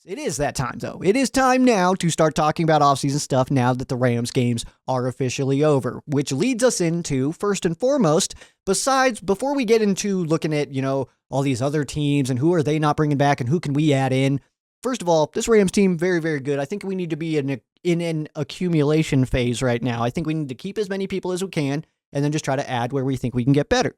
It is that time, though. It is time now to start talking about offseason stuff now that the Rams games are officially over, which leads us into, first and foremost, before we get into looking at, all these other teams and who are they not bringing back and who can we add in. First of all, this Rams team, very, very good. I think we need to be in an accumulation phase right now. I think we need to keep as many people as we can and then just try to add where we think we can get better.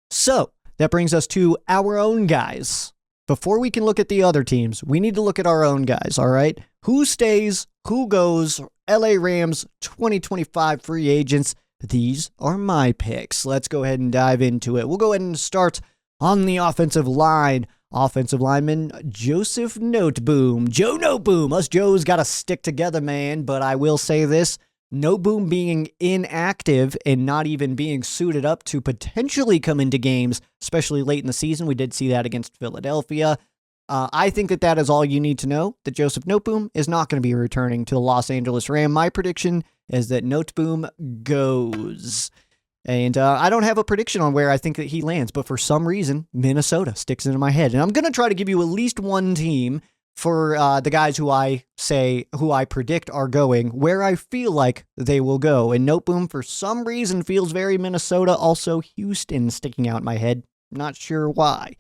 So that brings us to our own guys. Before we can look at the other teams, we need to look at our own guys, all right? Who stays, who goes, LA Rams 2025 free agents. These are my picks. Let's go ahead and dive into it. We'll go ahead and start on the offensive line. Offensive lineman Joseph Noteboom. Joe Noteboom. Us Joes got to stick together, man. But I will say this. Noteboom being inactive and not even being suited up to potentially come into games, especially late in the season. We did see that against Philadelphia. I think that is all you need to know, that Joseph Noteboom is not going to be returning to the Los Angeles Rams. My prediction is that Noteboom goes. And I don't have a prediction on where I think that he lands, but for some reason, Minnesota sticks into my head. And I'm going to try to give you at least one team for the guys who I predict are going, where I feel like they will go. And Noteboom, for some reason, feels very Minnesota. Also, Houston sticking out in my head. Not sure why.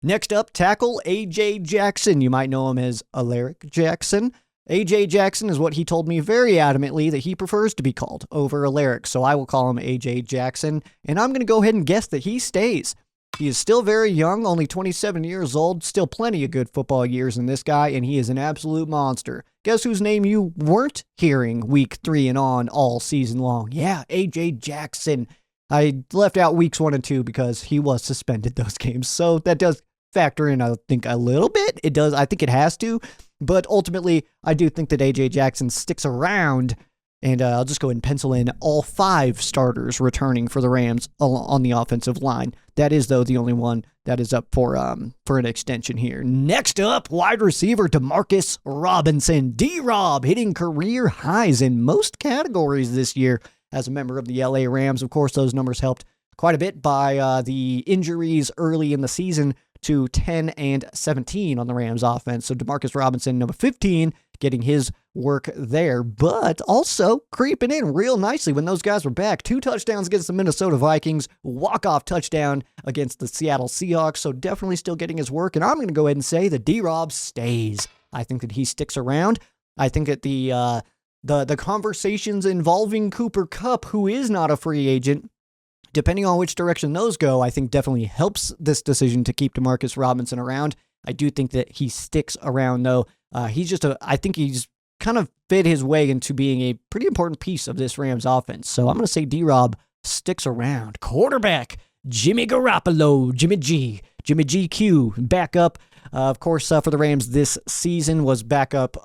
Next up, tackle A.J. Jackson. You might know him as Alaric Jackson. A.J. Jackson is what he told me very adamantly that he prefers to be called over Alaric, so I will call him A.J. Jackson. And I'm going to go ahead and guess that he stays. He is still very young, only 27 years old, still plenty of good football years in this guy, and he is an absolute monster. Guess whose name you weren't hearing week 3 and on all season long? Yeah, A.J. Jackson. I left out weeks 1 and 2 because he was suspended those games, so that does factor in, I think, a little bit. It does. I think it has to, but ultimately, I do think that A.J. Jackson sticks around. And I'll just go ahead and pencil in all 5 starters returning for the Rams on the offensive line. That is, though, the only one that is up for an extension here. Next up, wide receiver DeMarcus Robinson. D-Rob hitting career highs in most categories this year as a member of the LA Rams. Of course, those numbers helped quite a bit by the injuries early in the season to 10 and 17 on the Rams offense. So DeMarcus Robinson, number 15, getting his work there, but also creeping in real nicely when those guys were back. 2 touchdowns against the Minnesota Vikings, walk-off touchdown against the Seattle Seahawks, so definitely still getting his work, and I'm going to go ahead and say that D-Rob stays. I think that he sticks around. I think that the conversations involving Cooper Kupp, who is not a free agent, depending on which direction those go, I think definitely helps this decision to keep DeMarcus Robinson around. I do think that he sticks around, though. I think he's kind of fit his way into being a pretty important piece of this Rams offense. So I'm going to say D-Rob sticks around. Quarterback, Jimmy Garoppolo, Jimmy GQ, backup. Of course, for the Rams this season was backup.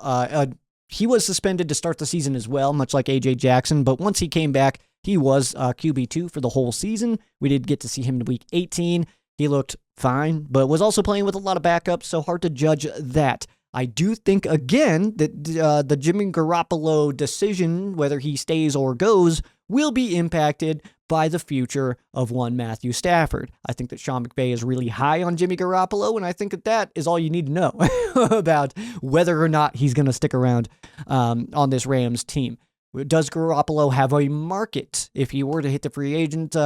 He was suspended to start the season as well, much like A.J. Jackson. But once he came back, he was QB2 for the whole season. We did get to see him in week 18. He looked fine, but was also playing with a lot of backups, so hard to judge that. I do think, again, that the Jimmy Garoppolo decision, whether he stays or goes, will be impacted by the future of one Matthew Stafford. I think that Sean McVay is really high on Jimmy Garoppolo, and I think that is all you need to know about whether or not he's going to stick around on this Rams team. Does Garoppolo have a market if he were to hit the free agent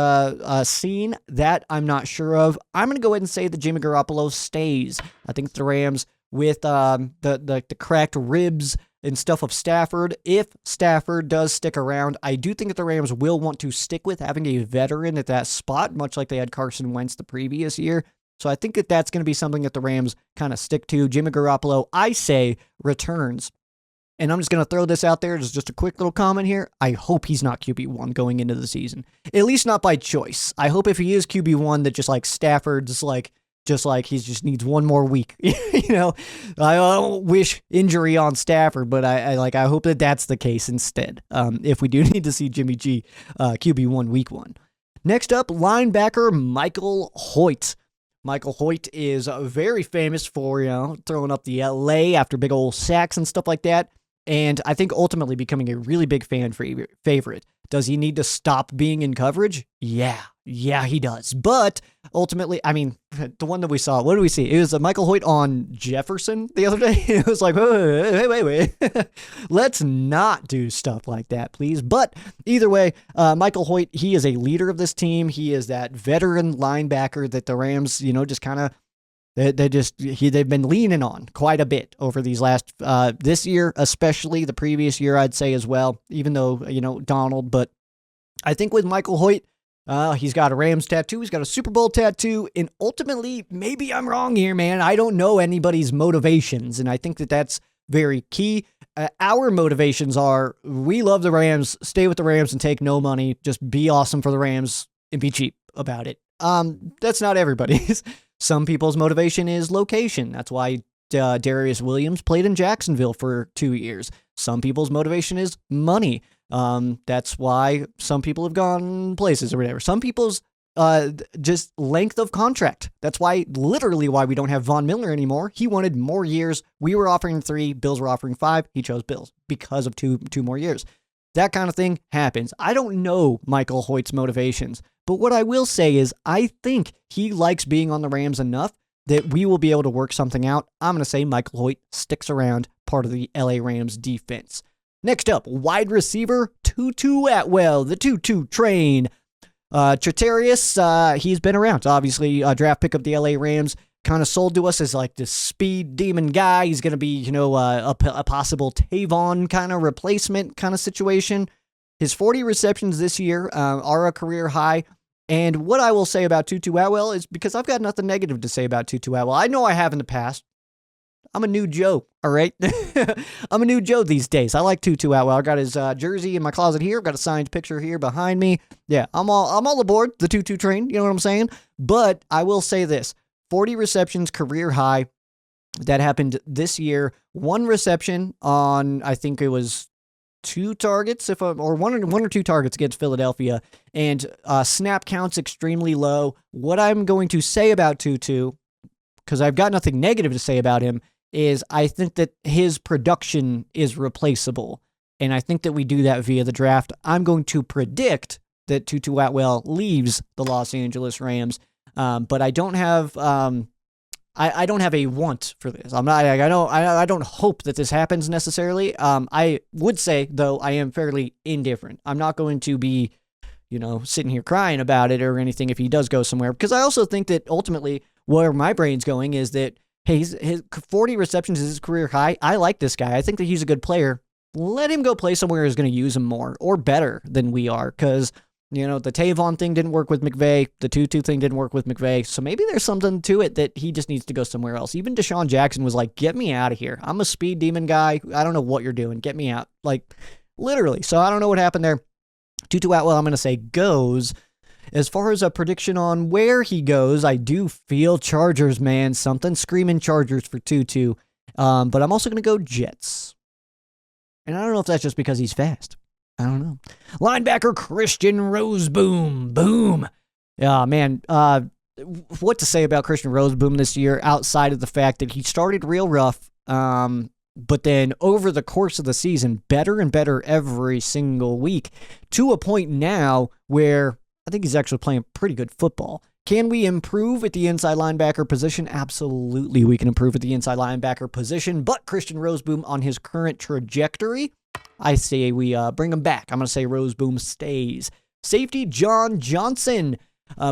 scene? That I'm not sure of. I'm going to go ahead and say that Jimmy Garoppolo stays. I think the Rams, with the cracked ribs and stuff of Stafford, if Stafford does stick around, I do think that the Rams will want to stick with having a veteran at that spot, much like they had Carson Wentz the previous year. So I think that that's going to be something that the Rams kind of stick to. Jimmy Garoppolo, I say, returns. And I'm just going to throw this out there as just a quick little comment here. I hope he's not QB1 going into the season. At least not by choice. I hope if he is QB1 that just like Stafford's just like he just needs one more week. I don't wish injury on Stafford, but I hope that that's the case instead. If we do need to see Jimmy G QB1 week 1. Next up, linebacker Michael Hoyt. Michael Hoyt is very famous for, throwing up the LA after big old sacks and stuff like that. And I think ultimately becoming a really big fan favorite. Does he need to stop being in coverage? Yeah, he does. But ultimately, I mean, the one that we saw, what did we see? It was Michael Hoyt on Jefferson the other day. It was like, wait. Let's not do stuff like that, please. But either way, Michael Hoyt, he is a leader of this team. He is that veteran linebacker that the Rams, just kind of, they've been leaning on quite a bit over these last this year, especially the previous year, I'd say as well. Even though Donald, but I think with Michael Hoyt, he's got a Rams tattoo, he's got a Super Bowl tattoo, and ultimately, maybe I'm wrong here, man. I don't know anybody's motivations, and I think that that's very key. Our motivations are: we love the Rams, stay with the Rams, and take no money. Just be awesome for the Rams and be cheap about it. That's not everybody's. Some people's motivation is location. That's why Darius Williams played in Jacksonville for 2 years. Some people's motivation is money. That's why some people have gone places or whatever. Some people's just length of contract. That's literally why we don't have Von Miller anymore. He wanted more years. We were offering 3. Bills were offering 5. He chose Bills because of two more years. That kind of thing happens. I don't know Michael Hoyt's motivations, but what I will say is I think he likes being on the Rams enough that we will be able to work something out. I'm going to say Michael Hoyt sticks around, part of the LA Rams defense. Next up, wide receiver Tutu Atwell, the Tutu train. Tratarius, he's been around. Obviously, draft pick of the LA Rams. Kind of sold to us as like this speed demon guy. He's going to be, a possible Tavon kind of replacement kind of situation. His 40 receptions this year are a career high. And what I will say about Tutu Atwell is, because I've got nothing negative to say about Tutu Atwell. I know I have in the past. I'm a new Joe, all right? I'm a new Joe these days. I like Tutu Atwell. I got his jersey in my closet here. I've got a signed picture here behind me. Yeah, I'm all aboard the Tutu train. You know what I'm saying? But I will say this. 40 receptions, career high. That happened this year. 1 reception on, I think it was 2 targets, or one or 2 targets against Philadelphia. And snap counts extremely low. What I'm going to say about Tutu, because I've got nothing negative to say about him, is I think that his production is replaceable. And I think that we do that via the draft. I'm going to predict that Tutu Atwell leaves the Los Angeles Rams. But I don't have I don't have a want for this. I don't hope that this happens necessarily. I would say, though, I am fairly indifferent. I'm not going to be, sitting here crying about it or anything if he does go somewhere, because I also think that ultimately where my brain's going is that, hey, his 40 receptions is his career high. I like this guy. I think that he's a good player. Let him go play somewhere who's going to use him more or better than we are, because the Tavon thing didn't work with McVay. The Tutu thing didn't work with McVay. So maybe there's something to it that he just needs to go somewhere else. Even Deshaun Jackson was like, get me out of here. I'm a speed demon guy. I don't know what you're doing. Get me out. Like, literally. So I don't know what happened there. Tutu Atwell, I'm going to say, goes. As far as a prediction on where he goes, I do feel Chargers, man. Something screaming Chargers for Tutu. But I'm also going to go Jets. And I don't know if that's just because he's fast. I don't know. Linebacker Christian Rozeboom. Boom. Yeah, man. What to say about Christian Rozeboom this year outside of the fact that he started real rough, but then over the course of the season, better and better every single week, to a point now where I think he's actually playing pretty good football. Can we improve at the inside linebacker position? Absolutely, we can improve at the inside linebacker position, but Christian Rozeboom on his current trajectory, I say we bring him back. I'm going to say Rozeboom stays. Safety John Johnson,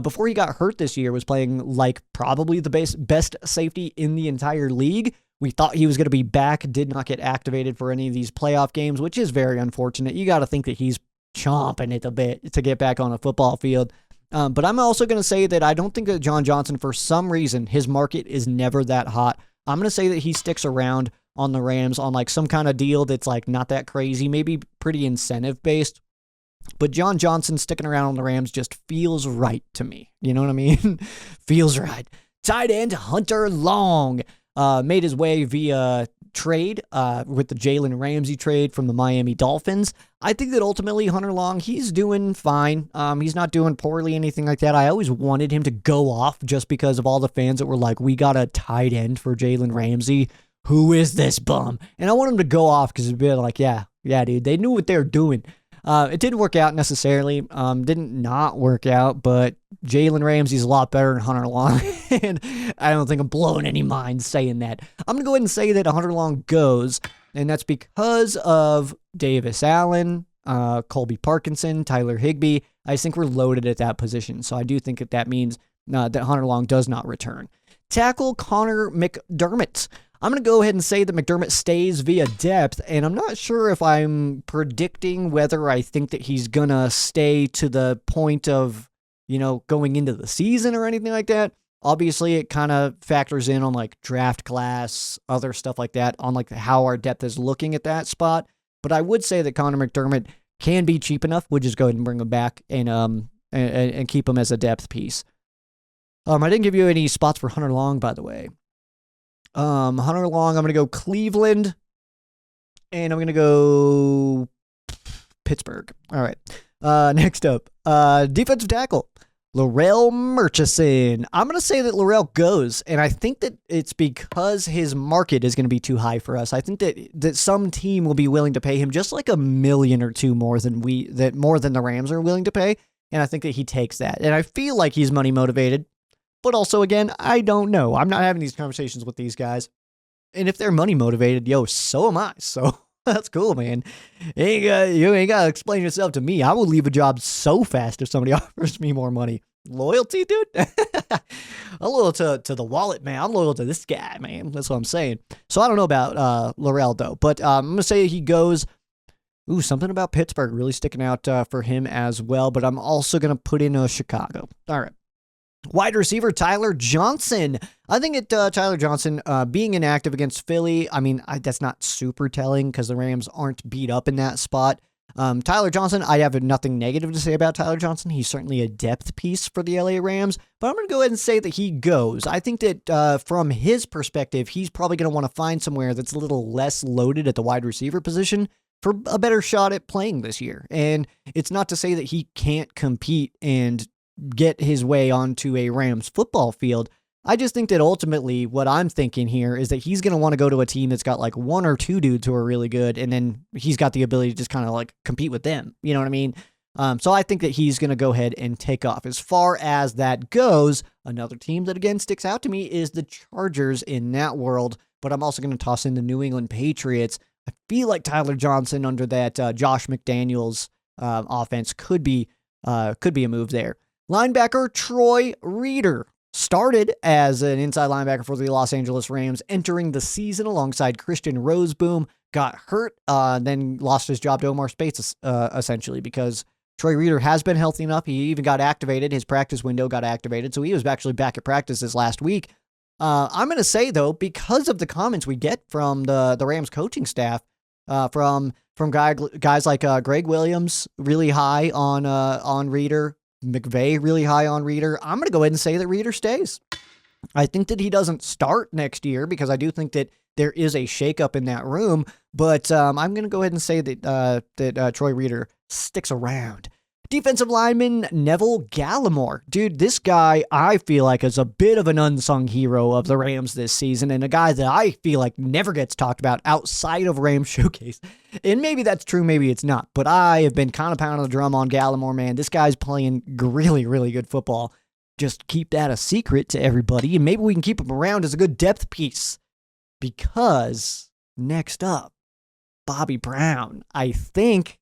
before he got hurt this year, was playing like probably the best safety in the entire league. We thought he was going to be back, did not get activated for any of these playoff games, which is very unfortunate. You got to think that he's chomping at the bit to get back on a football field. But I'm also going to say that I don't think that John Johnson, for some reason, his market is never that hot. I'm going to say that he sticks around on the Rams on like some kind of deal that's like not that crazy, maybe pretty incentive based. But John Johnson sticking around on the Rams just feels right to me. You know what I mean? Feels right. Tight end Hunter Long made his way via trade with the Jalen Ramsey trade from the Miami Dolphins. I think that ultimately Hunter Long, he's doing fine. He's not doing poorly, anything like that. I always wanted him to go off just because of all the fans that were like, we got a tight end for Jalen Ramsey. Who is this bum? And I want him to go off because it'd be like, yeah, dude, they knew what they were doing. It didn't work out necessarily. Didn't not work out, but Jalen Ramsey's a lot better than Hunter Long, and I don't think I'm blowing any minds saying that. I'm going to go ahead and say that Hunter Long goes, and that's because of Davis Allen, Colby Parkinson, Tyler Higbee. I just think we're loaded at that position, so I do think that means that Hunter Long does not return. Tackle Connor McDermott. I'm going to go ahead and say that McDermott stays via depth, and I'm not sure if I'm predicting whether I think that he's going to stay to the point of, going into the season or anything like that. Obviously, it kind of factors in on like draft class, other stuff like that, on like how our depth is looking at that spot. But I would say that Connor McDermott can be cheap enough. We'll just go ahead and bring him back and keep him as a depth piece. I didn't give you any spots for Hunter Long, by the way. Hunter Long, I'm going to go Cleveland, and I'm going to go Pittsburgh. All right. Next up, defensive tackle, Laurel Murchison. I'm going to say that Laurel goes, and I think that it's because his market is going to be too high for us. I think that some team will be willing to pay him just like $1 million or $2 more than the Rams are willing to pay, and I think that he takes that. And I feel like he's money motivated. But also, again, I don't know. I'm not having these conversations with these guys. And if they're money motivated, so am I. So that's cool, man. You ain't got to explain yourself to me. I will leave a job so fast if somebody offers me more money. Loyalty, dude? I'm loyal to the wallet, man. I'm loyal to this guy, man. That's what I'm saying. So I don't know about Laurel, though. But I'm going to say he goes. Ooh, something about Pittsburgh really sticking out for him as well. But I'm also going to put in Chicago. All right. Wide receiver Tyler Johnson. I think Tyler Johnson being inactive against Philly, that's not super telling because the Rams aren't beat up in that spot. Tyler Johnson, I have nothing negative to say about Tyler Johnson. He's certainly a depth piece for the LA Rams, but I'm going to go ahead and say that he goes. I think that from his perspective, he's probably going to want to find somewhere that's a little less loaded at the wide receiver position for a better shot at playing this year. And it's not to say that he can't compete and get his way onto a Rams football field. I just think that ultimately what I'm thinking here is that he's going to want to go to a team that's got like one or two dudes who are really good, and then he's got the ability to just kind of like compete with them. You know what I mean? So I think that he's going to go ahead and take off. As far as that goes, another team that again sticks out to me is the Chargers in that world, but I'm also going to toss in the New England Patriots. I feel like Tyler Johnson under that Josh McDaniels offense could be a move there. Linebacker Troy Reeder started as an inside linebacker for the Los Angeles Rams, entering the season alongside Christian Roseboom, got hurt, then lost his job to Omar Speights, essentially, because Troy Reeder has been healthy enough. He even got activated. His practice window got activated, so he was actually back at practice this last week. I'm going to say, though, because of the comments we get from the Rams coaching staff, from guys like Greg Williams, really high on Reeder, McVay really high on Reeder, I'm going to go ahead and say that Reeder stays. I think that he doesn't start next year because I do think that there is a shakeup in that room, but I'm going to go ahead and say that Troy Reeder sticks around. Defensive lineman Neville Gallimore. Dude, this guy I feel like is a bit of an unsung hero of the Rams this season, and a guy that I feel like never gets talked about outside of Rams Showcase. And maybe that's true, maybe it's not, but I have been kind of pounding the drum on Gallimore, man. This guy's playing really, really good football. Just keep that a secret to everybody, and maybe we can keep him around as a good depth piece. Because next up, Bobby Brown, I think,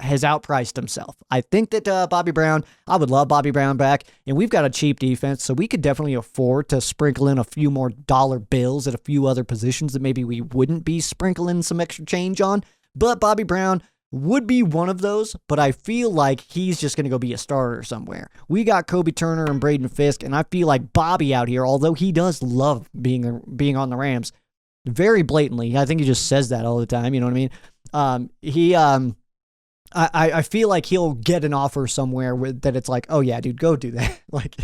has outpriced himself. I think that Bobby Brown, I would love Bobby Brown back, and we've got a cheap defense, so we could definitely afford to sprinkle in a few more dollar bills at a few other positions that maybe we wouldn't be sprinkling some extra change on. But Bobby Brown would be one of those, but I feel like he's just going to go be a starter somewhere. We got Kobe Turner and Braden Fisk, and I feel like Bobby out here, although he does love being on the Rams, very blatantly. I think he just says that all the time, you know what I mean? I feel like he'll get an offer somewhere that it's like, oh yeah, dude, go do that. like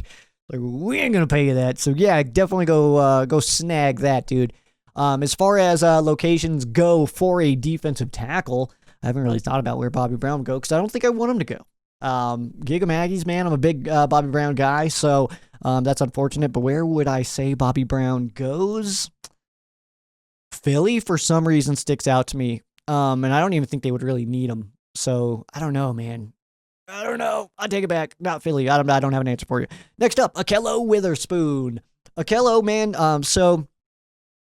we ain't gonna pay you that. So yeah, definitely go snag that, dude. As far as locations go for a defensive tackle, I haven't really thought about where Bobby Brown would go because I don't think I want him to go. Giga Maggie's, man, I'm a big Bobby Brown guy, so that's unfortunate. But where would I say Bobby Brown goes? Philly, for some reason, sticks out to me. And I don't even think they would really need him. So I don't know, man. I don't know. I take it back. Not Philly. I don't have an answer for you. Next up, Ahkello Witherspoon. Ahkello, man. So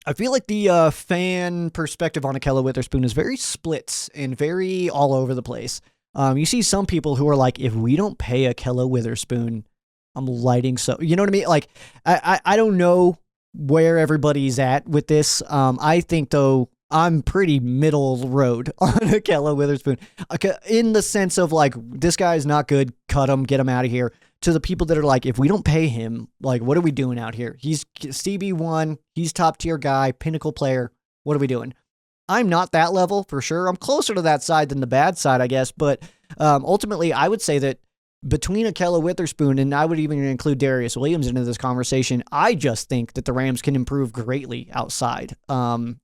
I feel like the fan perspective on Ahkello Witherspoon is very split and very all over the place. You see some people who are like, if we don't pay Ahkello Witherspoon, I'm lighting so. You know what I mean? Like, I don't know where everybody's at with this. I think, though, I'm pretty middle road on Ahkello Witherspoon in the sense of like, this guy's not good. Cut him, get him out of here. To the people that are like, if we don't pay him, like, what are we doing out here? He's CB1. He's top tier guy, pinnacle player. What are we doing? I'm not that level for sure. I'm closer to that side than the bad side, I guess. But ultimately, I would say that between Ahkello Witherspoon, and I would even include Darius Williams into this conversation, I just think that the Rams can improve greatly outside. At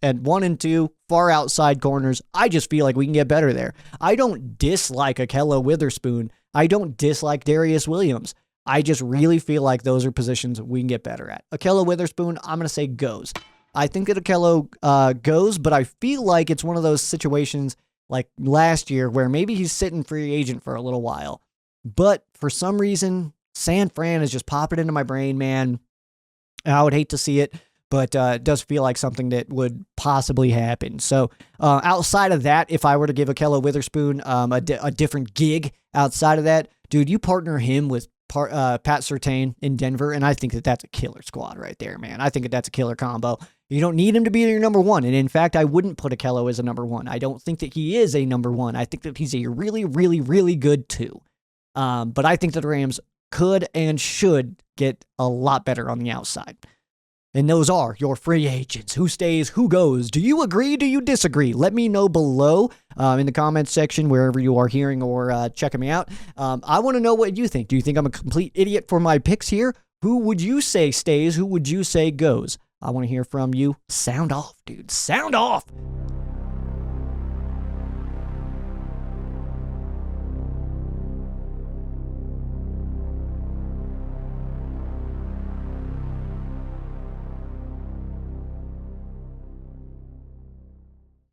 1 and 2, far outside corners, I just feel like we can get better there. I don't dislike Ahkello Witherspoon. I don't dislike Darius Williams. I just really feel like those are positions we can get better at. Ahkello Witherspoon, I'm going to say goes. I think that Ahkello goes, but I feel like it's one of those situations like last year where maybe he's sitting free agent for a little while. But for some reason, San Fran is just popping into my brain, man. I would hate to see it, but it does feel like something that would possibly happen. So outside of that, if I were to give Ahkello Witherspoon a different gig outside of that, dude, you partner him with Pat Surtain in Denver, and I think that that's a killer squad right there, man. I think that that's a killer combo. You don't need him to be your number one, and in fact, I wouldn't put Ahkello as a number one. I don't think that he is a number one. I think that he's a really, really, really good two. But I think that the Rams could and should get a lot better on the outside. And those are your free agents. Who stays, who goes? Do you agree? Do you disagree? Let me know below in the comments section, wherever you are hearing or checking me out. I want to know what you think. Do you think I'm a complete idiot for my picks here? Who would you say stays? Who would you say goes? I want to hear from you. Sound off, dude. Sound off.